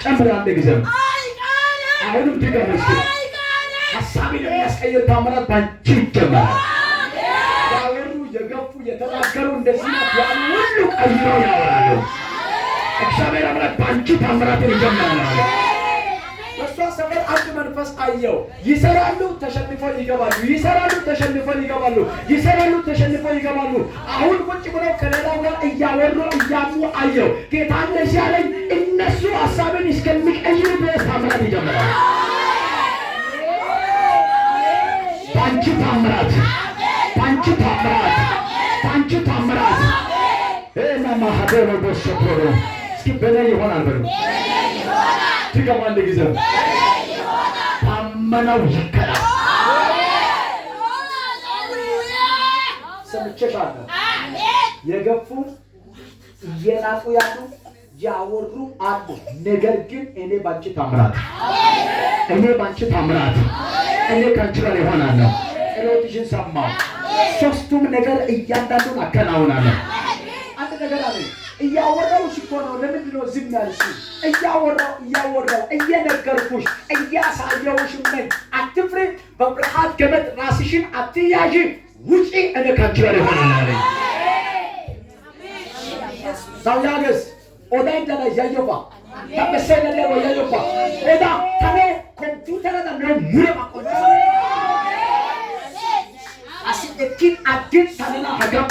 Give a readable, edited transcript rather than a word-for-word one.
ጨምር አንድ ጊዜ አሁንም ትገርምሽ ሐሳቤን የሚያስቀይር ታምራት ባንቺ ይጀመራል። ያወሩ የገፉ የተናገሩ እንደዚህ ናት ያሉ ሁሉ ቀይረው ያወራሉ። እግዚአብሔር አምላክ ባንቺ ታምራትን ይጀምራል። በሷ ሰፈር አንድ መንፈስ አየው። ይሰራሉ ተሸንፈው ይገባሉ፣ ይሰራሉ ተሸንፈው ይገባሉ፣ ይሰራሉ ተሸንፈው ይገባሉ። አሁን ቁጭ ብለው ከሌላው ጋር እያወሩ እያሙ አየው። ጌታ እንደዚህ ያለኝ እነሱ ሐሳብን እስከሚቀይሩ ድረስ ታምራት ይጀምራል። ባንቺ ታምራት፣ ባንቺ ታምራት፣ ባንቺ ታምራት እና ማህደር በሰፈሩ እስኪ በላይ ይሆናል በሉ ትገባለ ጊዜ ታመነው ይከራል። ሰምቼሻለሁ። የገፉ እየናቁ ያሉ ያወሩ አሉ። ነገር ግን እኔ ባንቺ ታምራት፣ እኔ ባንቺ ታምራት፣ እኔ ካንቺ ጋር ይሆናለሁ። ጸሎትሽን ሰማሁ። ሶስቱም ነገር እያንዳንዱን አከናውናለሁ። አንድ ነገር አለ። እያወራሁሽ እኮ ነው። ለምንድን ነው ዝም ያልሽው? እያወራሁ እየነገርኩሽ እያሳየሁሽ ነኝ። አትፍሪ። በብርሃን ገመድ ራስሽን አትያዢ። ውጪ። እኔ ካንቺ ጋር ይሆናለሁ። ሳውያገስ ኦዳ እንደና ያየባ ታበሰለ ነው ያየባ ኦዳ ታኔ ኮምፒውተር ላይ ነው ሙሉ ማቆጣ አሲደኪን አዲስ ታና ሀጋብ